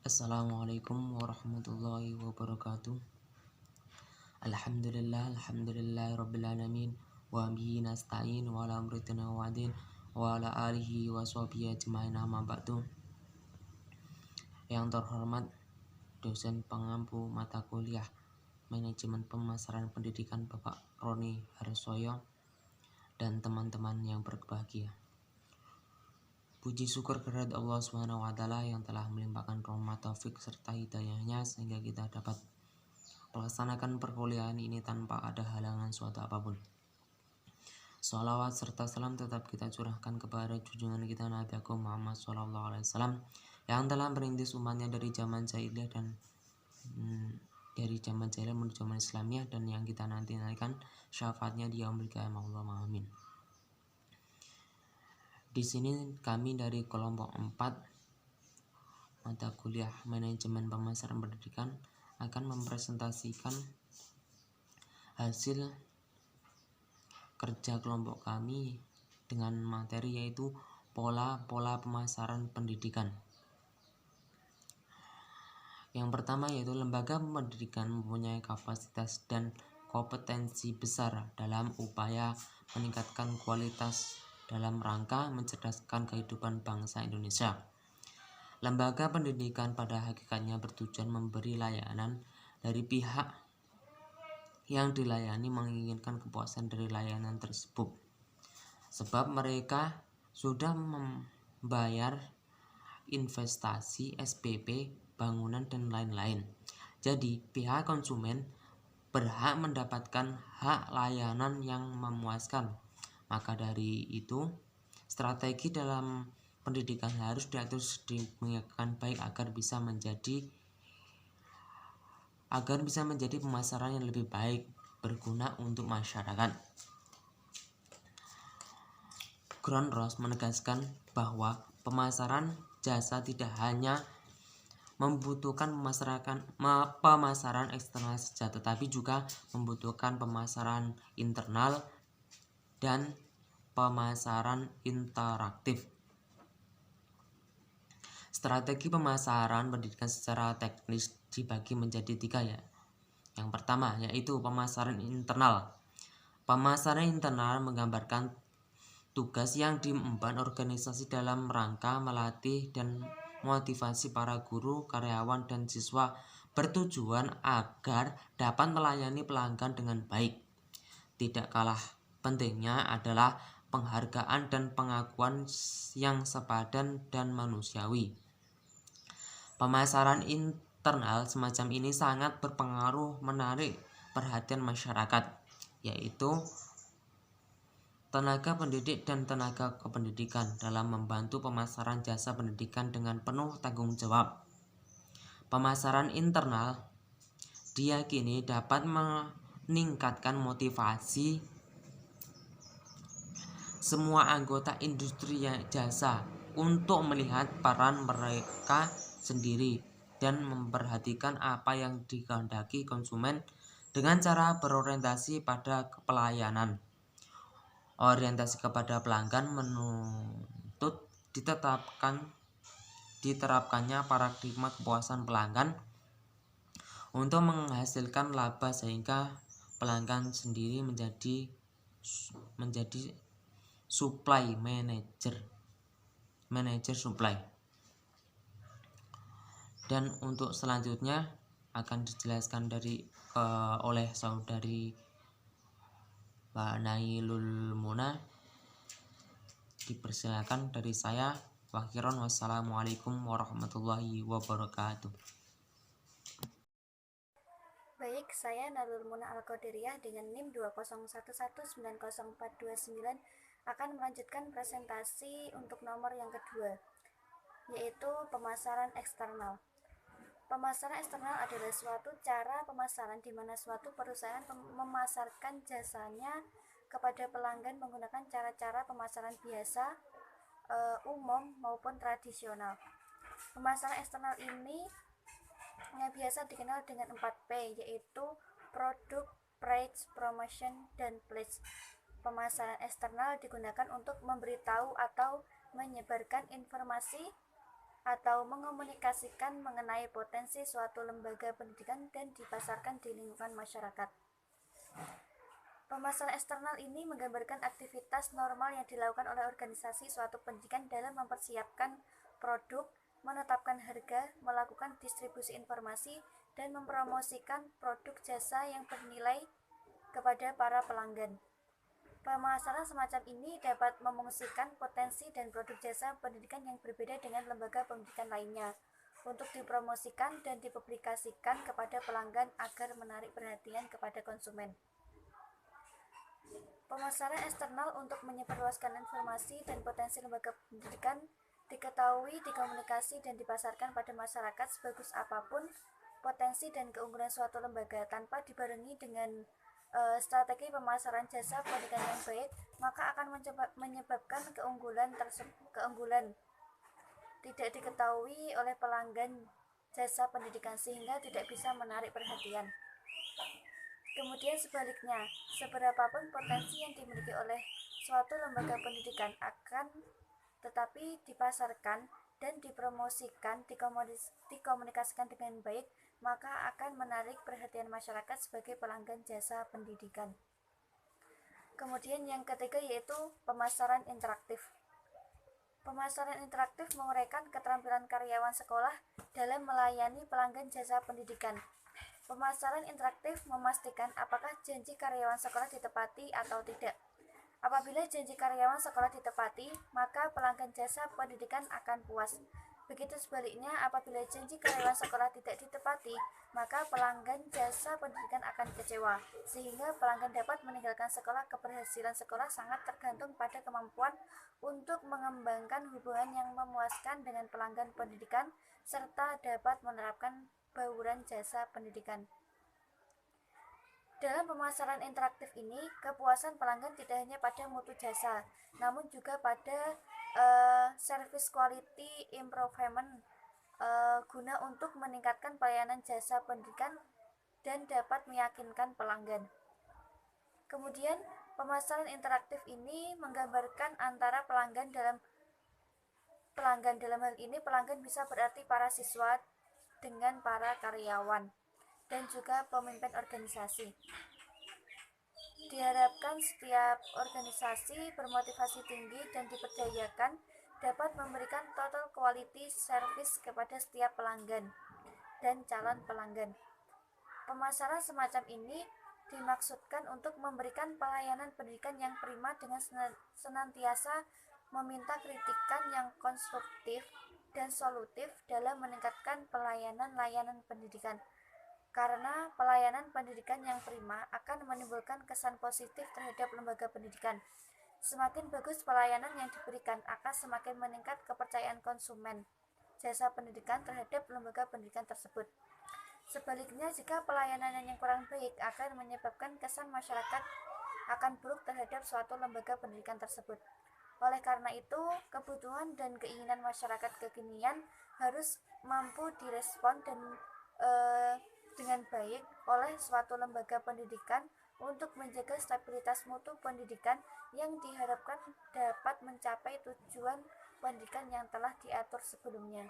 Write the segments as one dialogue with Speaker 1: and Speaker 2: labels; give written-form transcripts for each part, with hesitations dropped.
Speaker 1: Assalamualaikum warahmatullahi wabarakatuh. Alhamdulillah rabbil alamin wa bihi nasta'in wa ala amrina wa'din wa ala alihi wa sahbihi ajma'in amma ba'du. Yang terhormat dosen pengampu mata kuliah Manajemen Pemasaran Pendidikan Bapak Roni Harsoyo dan teman-teman yang berbahagia. Puji syukur kehadirat Allah SWT yang telah melimpahkan rahmat taufik serta hidayahnya sehingga kita dapat melaksanakan perkuliahan ini tanpa ada halangan suatu apapun. Sholawat serta salam tetap kita curahkan kepada junjungan kita Nabi Agung Muhammad SAW yang telah merintis umatnya dari zaman jahiliyah dan menuju zaman Islamiyah dan yang kita nantikan syafaatnya di yaumil qiyamah. Allahumma amin. Di sini kami dari kelompok 4 mata kuliah Manajemen Pemasaran Pendidikan akan mempresentasikan hasil kerja kelompok kami dengan materi yaitu pola-pola pemasaran pendidikan. Yang pertama yaitu lembaga pendidikan mempunyai kapasitas dan kompetensi besar dalam upaya meningkatkan kualitas dalam rangka mencerdaskan kehidupan bangsa Indonesia. Lembaga pendidikan pada hakikatnya bertujuan memberi layanan dari pihak yang dilayani menginginkan kepuasan dari layanan tersebut, sebab mereka sudah membayar investasi, SPP, bangunan, dan lain-lain. Jadi pihak konsumen berhak mendapatkan hak layanan yang memuaskan. Maka dari itu, strategi dalam pendidikan harus diatur sedemikian baik agar bisa menjadi pemasaran yang lebih baik, berguna untuk masyarakat. Grundrose menegaskan bahwa pemasaran jasa tidak hanya membutuhkan pemasaran eksternal saja, tetapi juga membutuhkan pemasaran internal dan pemasaran interaktif. Strategi pemasaran pendidikan secara teknis dibagi menjadi 3 ya. Yang pertama yaitu pemasaran internal. Pemasaran internal menggambarkan tugas yang diemban organisasi dalam rangka melatih dan motivasi para guru, karyawan, dan siswa bertujuan agar dapat melayani pelanggan dengan baik. Tidak kalah pentingnya adalah penghargaan dan pengakuan yang sepadan dan manusiawi. Pemasaran internal semacam ini sangat berpengaruh menarik perhatian masyarakat, yaitu tenaga pendidik dan tenaga kependidikan dalam membantu pemasaran jasa pendidikan dengan penuh tanggung jawab. Pemasaran internal diyakini dapat meningkatkan motivasi semua anggota industri jasa untuk melihat peran mereka sendiri dan memperhatikan apa yang dikehendaki konsumen dengan cara berorientasi pada pelayanan. Orientasi kepada pelanggan menuntut diterapkannya paradigma kepuasan pelanggan untuk menghasilkan laba sehingga pelanggan sendiri menjadi supply manager supply. Dan untuk selanjutnya akan dijelaskan oleh saudari Mbak Nailul Muna. Dipersilakan dari saya. Wassalamualaikum warahmatullahi wabarakatuh.
Speaker 2: Baik, saya Nailul Muna Al-Qadiriyah dengan NIM 201190429 akan melanjutkan presentasi untuk nomor yang kedua, yaitu pemasaran eksternal. Pemasaran eksternal adalah suatu cara pemasaran di mana suatu perusahaan memasarkan jasanya kepada pelanggan menggunakan cara-cara pemasaran biasa, umum maupun tradisional. Pemasaran eksternal ini yang biasa dikenal dengan 4P, yaitu produk, price, promotion, dan place. Pemasaran eksternal digunakan untuk memberitahu atau menyebarkan informasi atau mengomunikasikan mengenai potensi suatu lembaga pendidikan dan dipasarkan di lingkungan masyarakat. Pemasaran eksternal ini menggambarkan aktivitas normal yang dilakukan oleh organisasi suatu pendidikan dalam mempersiapkan produk, menetapkan harga, melakukan distribusi informasi, dan mempromosikan produk jasa yang bernilai kepada para pelanggan. Pemasaran semacam ini dapat memungkinkan potensi dan produk jasa pendidikan yang berbeda dengan lembaga pendidikan lainnya untuk dipromosikan dan dipublikasikan kepada pelanggan agar menarik perhatian kepada konsumen. Pemasaran eksternal untuk menyebarluaskan informasi dan potensi lembaga pendidikan diketahui, dikomunikasi, dan dipasarkan pada masyarakat sebagus apapun potensi dan keunggulan suatu lembaga tanpa dibarengi dengan strategi pemasaran jasa pendidikan yang baik, maka akan menyebabkan keunggulan tidak diketahui oleh pelanggan jasa pendidikan sehingga tidak bisa menarik perhatian. Kemudian sebaliknya, seberapapun potensi yang dimiliki oleh suatu lembaga pendidikan akan tetapi dipasarkan dan dipromosikan, dikomunikasikan dengan baik, maka akan menarik perhatian masyarakat sebagai pelanggan jasa pendidikan. Kemudian yang ketiga yaitu pemasaran interaktif. Pemasaran interaktif menguraikan keterampilan karyawan sekolah dalam melayani pelanggan jasa pendidikan. Pemasaran interaktif memastikan apakah janji karyawan sekolah ditepati atau tidak. Apabila janji karyawan sekolah ditepati, maka pelanggan jasa pendidikan akan puas. Begitu sebaliknya, apabila janji karyawan sekolah tidak ditepati, maka pelanggan jasa pendidikan akan kecewa, sehingga pelanggan dapat meninggalkan sekolah. Keberhasilan sekolah sangat tergantung pada kemampuan untuk mengembangkan hubungan yang memuaskan dengan pelanggan pendidikan, serta dapat menerapkan bauran jasa pendidikan. Dalam pemasaran interaktif ini, kepuasan pelanggan tidak hanya pada mutu jasa, namun juga pada service quality improvement guna untuk meningkatkan pelayanan jasa pendidikan dan dapat meyakinkan pelanggan. Kemudian, pemasaran interaktif ini menggambarkan antara pelanggan dalam hal ini pelanggan bisa berarti para siswa dengan para karyawan dan juga pemimpin organisasi. Diharapkan setiap organisasi bermotivasi tinggi dan diperdayakan dapat memberikan total quality service kepada setiap pelanggan dan calon pelanggan. Pemasaran semacam ini dimaksudkan untuk memberikan pelayanan pendidikan yang prima dengan senantiasa meminta kritikan yang konstruktif dan solutif dalam meningkatkan layanan pendidikan. Karena pelayanan pendidikan yang prima akan menimbulkan kesan positif terhadap lembaga pendidikan. Semakin bagus pelayanan yang diberikan, akan semakin meningkat kepercayaan konsumen jasa pendidikan terhadap lembaga pendidikan tersebut. Sebaliknya, jika pelayanan yang kurang baik akan menyebabkan kesan masyarakat akan buruk terhadap suatu lembaga pendidikan tersebut. Oleh karena itu, kebutuhan dan keinginan masyarakat kekinian harus mampu direspon dan dengan baik oleh suatu lembaga pendidikan untuk menjaga stabilitas mutu pendidikan yang diharapkan dapat mencapai tujuan pendidikan yang telah diatur sebelumnya.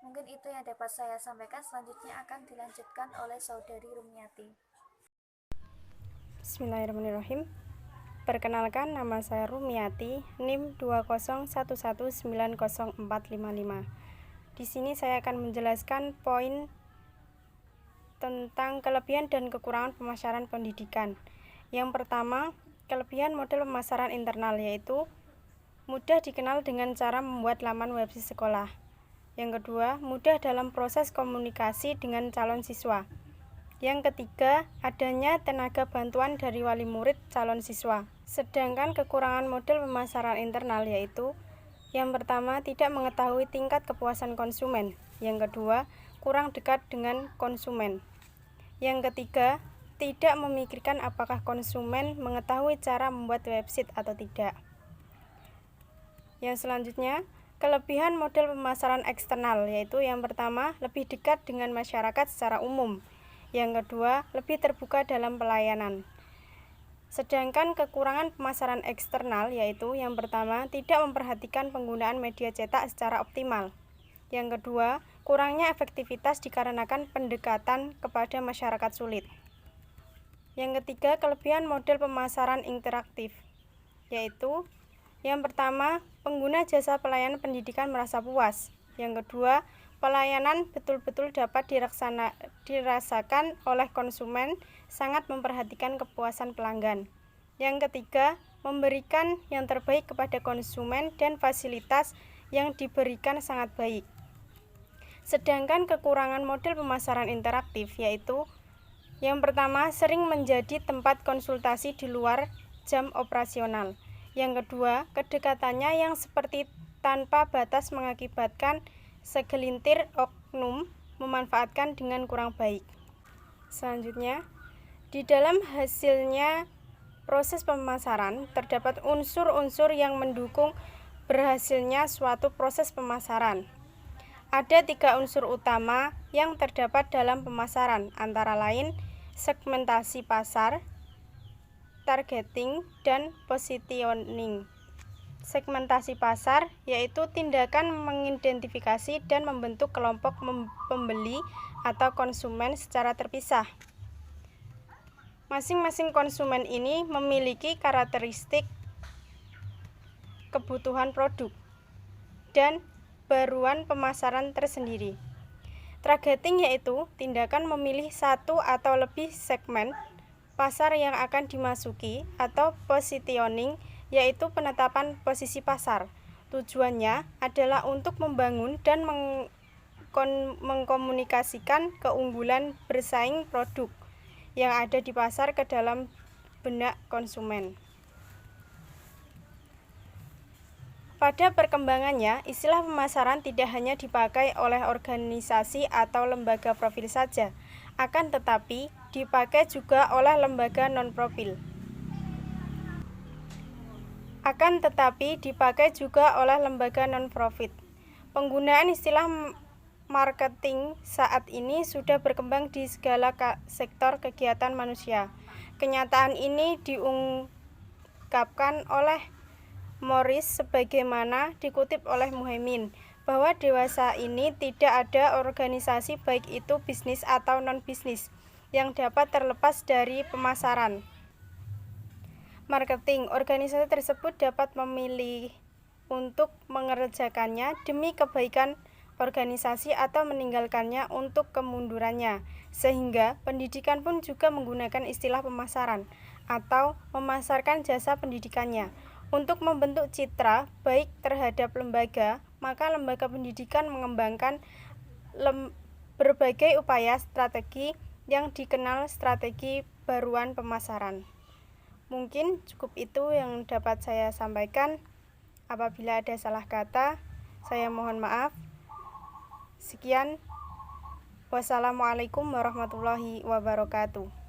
Speaker 2: Mungkin itu yang dapat saya sampaikan. Selanjutnya akan dilanjutkan oleh Saudari Rumiati.
Speaker 3: Bismillahirrahmanirrahim. Perkenalkan, nama saya Rumiati, NIM 201190455. Di sini saya akan menjelaskan poin tentang kelebihan dan kekurangan pemasaran pendidikan. Yang pertama, kelebihan model pemasaran internal, yaitu mudah dikenal dengan cara membuat laman website sekolah. Yang kedua, mudah dalam proses komunikasi dengan calon siswa. Yang ketiga, adanya tenaga bantuan dari wali murid calon siswa. Sedangkan kekurangan model pemasaran internal yaitu yang pertama, tidak mengetahui tingkat kepuasan konsumen. Yang kedua, kurang dekat dengan konsumen. Yang ketiga, tidak memikirkan apakah konsumen mengetahui cara membuat website atau tidak. Yang selanjutnya, kelebihan model pemasaran eksternal yaitu yang pertama, lebih dekat dengan masyarakat secara umum. Yang kedua, lebih terbuka dalam pelayanan. Sedangkan kekurangan pemasaran eksternal yaitu yang pertama, tidak memperhatikan penggunaan media cetak secara optimal. Yang kedua, kurangnya efektivitas dikarenakan pendekatan kepada masyarakat sulit. Yang ketiga, kelebihan model pemasaran interaktif, yaitu yang pertama, pengguna jasa pelayanan pendidikan merasa puas. Yang kedua, pelayanan betul-betul dapat dirasakan oleh konsumen, sangat memperhatikan kepuasan pelanggan. Yang ketiga, memberikan yang terbaik kepada konsumen dan fasilitas yang diberikan sangat baik. Sedangkan kekurangan model pemasaran interaktif yaitu yang pertama, sering menjadi tempat konsultasi di luar jam operasional. Yang kedua, kedekatannya yang seperti tanpa batas mengakibatkan segelintir oknum memanfaatkan dengan kurang baik. Selanjutnya, di dalam hasilnya proses pemasaran terdapat unsur-unsur yang mendukung berhasilnya suatu proses pemasaran. Ada 3 unsur utama yang terdapat dalam pemasaran, antara lain segmentasi pasar, targeting, dan positioning. Segmentasi pasar yaitu tindakan mengidentifikasi dan membentuk kelompok pembeli atau konsumen secara terpisah. Masing-masing konsumen ini memiliki karakteristik, kebutuhan produk, dan baruan pemasaran tersendiri. Targeting yaitu tindakan memilih satu atau lebih segmen pasar yang akan dimasuki, atau positioning yaitu penetapan posisi pasar. Tujuannya adalah untuk membangun dan mengkomunikasikan keunggulan bersaing produk yang ada di pasar ke dalam benak konsumen. Pada perkembangannya, istilah pemasaran tidak hanya dipakai oleh organisasi atau lembaga profil saja, akan tetapi dipakai juga oleh lembaga non-profil. Penggunaan istilah marketing saat ini sudah berkembang di segala sektor kegiatan manusia. Kenyataan ini diungkapkan oleh Morris sebagaimana dikutip oleh Muhaimin, bahwa dewasa ini tidak ada organisasi baik itu bisnis atau non-bisnis yang dapat terlepas dari pemasaran marketing. Organisasi tersebut dapat memilih untuk mengerjakannya demi kebaikan organisasi atau meninggalkannya untuk kemundurannya, sehingga pendidikan pun juga menggunakan istilah pemasaran atau memasarkan jasa pendidikannya. Untuk membentuk citra baik terhadap lembaga, maka lembaga pendidikan mengembangkan berbagai upaya strategi yang dikenal strategi baruan pemasaran. Mungkin cukup itu yang dapat saya sampaikan. Apabila ada salah kata, saya mohon maaf. Sekian. Wassalamualaikum warahmatullahi wabarakatuh.